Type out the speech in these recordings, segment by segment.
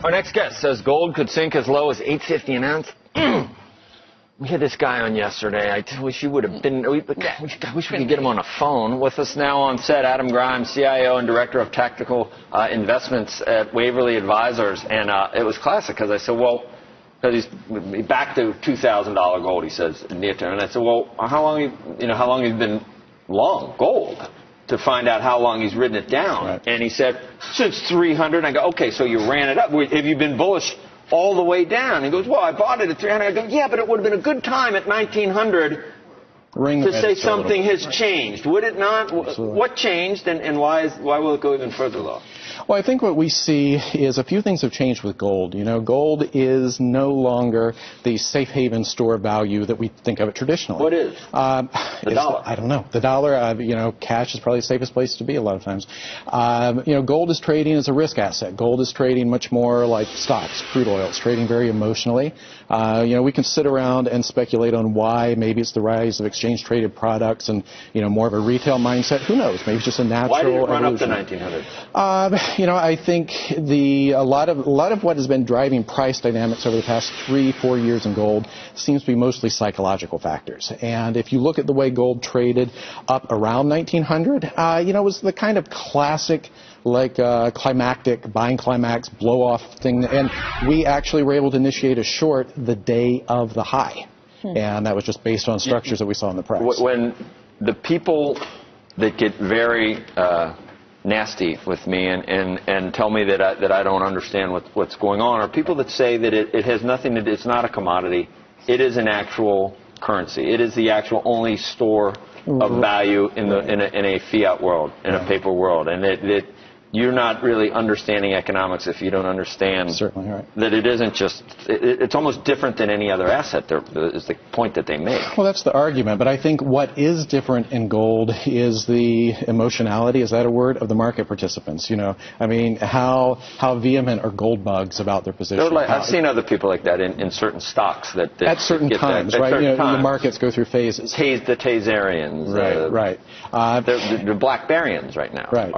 Our next guest says gold could sink as low as $8.50 an ounce. We had this guy on yesterday. I wish you would have been. I wish we could get him on a phone. With us now on set, Adam Grimes, CIO and Director of Tactical Investments at Waverly Advisors. And it was classic because I said, well, because he's back to $2,000 gold, he says, near term. And I said, well, how long have you been long gold? To find out how long he's ridden it down. Right. And he said, since 300. I go, okay, so you ran it up. Have you been bullish all the way down? He goes, well, I bought it at 300. I go, yeah, but it would have been a good time at 1900 to say something has changed. Would it not? Absolutely. What changed, and why will it go even further low? Well, I think what we see is a few things have changed with gold. You know, gold is no longer the safe haven store value that we think of it traditionally. What is? The dollar. I don't know. The dollar, cash is probably the safest place to be a lot of times. Gold is trading as a risk asset. Gold is trading much more like stocks, crude oil. It's trading very emotionally. We can sit around and speculate on why. Maybe it's the rise of exchange-traded products and, more of a retail mindset. Who knows? Maybe it's just a natural evolution. Why did it run up to 1900? I think a lot of what has been driving price dynamics over the past 3-4 years in gold seems to be mostly psychological factors. And if you look at the way gold traded up around 1900, it was the kind of classic climactic, buying climax, blow-off thing. And we actually were able to initiate a short the day of the high. And that was just based on structures that we saw in the price. When the people that get very nasty with me and tell me that I don't understand what's going on are people that say that it has nothing to do, it's not a commodity, it is an actual currency. It is the actual only store of value in a fiat world, in a paper world, and that you're not really understanding economics if you don't understand that it isn't just, it's almost different than any other asset, is the point that they make. Well, that's the argument, but I think what is different in gold is the emotionality, is that a word, of the market participants. How vehement are gold bugs about their position? I've seen other people like that in certain stocks that at certain times, right? The markets go through phases. The Tasarians, right. The Blackberrians right now. Right.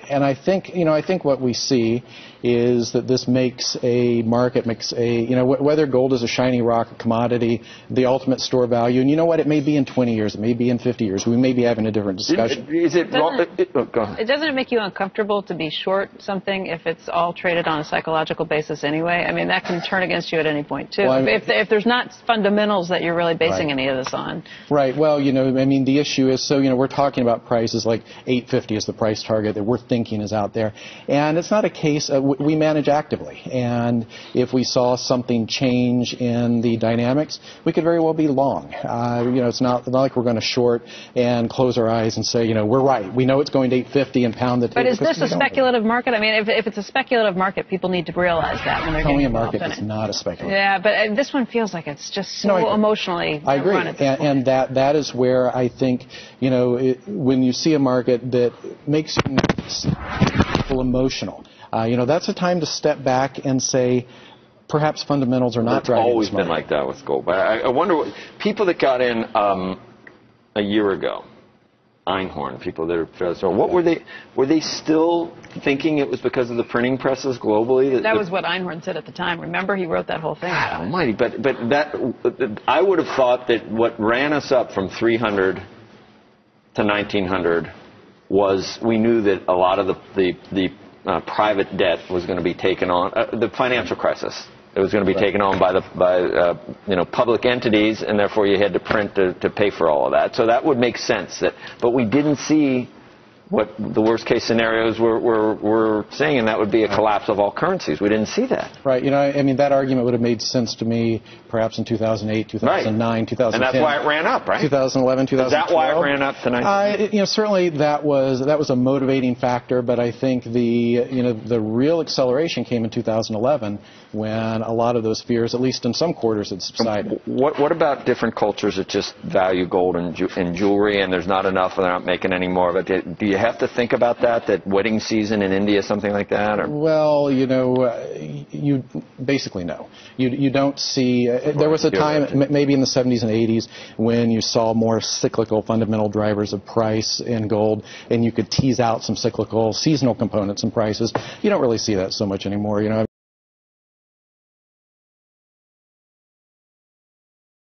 And I think what we see is that this makes a market, whether gold is a shiny rock, a commodity, the ultimate store value, and you know what, it may be in 20 years, it may be in 50 years, we may be having a different discussion. Is it wrong? Go ahead. Doesn't it make you uncomfortable to be short something if it's all traded on a psychological basis anyway? I mean, that can turn against you at any point, too. Well, if there's not fundamentals that you're really basing any of this on. Right. Well, the issue is, we're talking about prices like $8.50 is the price target that we're thinking is out there. And it's not a case, we manage actively. And if we saw something change in the dynamics, we could very well be long. It's not like we're going to short and close our eyes and say, we're right. We know it's going to $8.50 and pound the table. But is this a speculative market? I mean, if it's a speculative market, people need to realize that when they're getting involved in it. Telling a market is not a speculative. Yeah, but this one feels like it's just so emotionally I agree. Run at this point. And that is where I think, when you see a market that makes you emotional, that's a time to step back and say, perhaps fundamentals are not driving this market. It's always been like that with gold. But I wonder, people that got in a year ago, Einhorn, people that are, what were they still thinking it was because of the printing presses globally? That was what Einhorn said at the time. Remember, he wrote that whole thing. God almighty, but that I would have thought that what ran us up from 300 to 1900 was we knew that a lot of the private debt was going to be taken on, the financial crisis. It was going to be taken on by public entities, and therefore you had to print to pay for all of that. So that would make sense. But we didn't see what the worst case scenarios were saying, and that would be a collapse of all currencies. We didn't see that. Right. That argument would have made sense to me perhaps in 2008, 2009, 2010. And that's why it ran up, right? 2011, 2012. Is that why it ran up to 19? Certainly that was a motivating factor, but I think the real acceleration came in 2011 when a lot of those fears, at least in some quarters, had subsided. What about different cultures that just value gold and jewelry, and there's not enough, and they're not making any more of it? Do you have to think about that wedding season in India, something like that? Or? Well, you basically no. You don't see. There was a time, maybe in the 70s and 80s, when you saw more cyclical fundamental drivers of price in gold, and you could tease out some cyclical seasonal components in prices. You don't really see that so much anymore.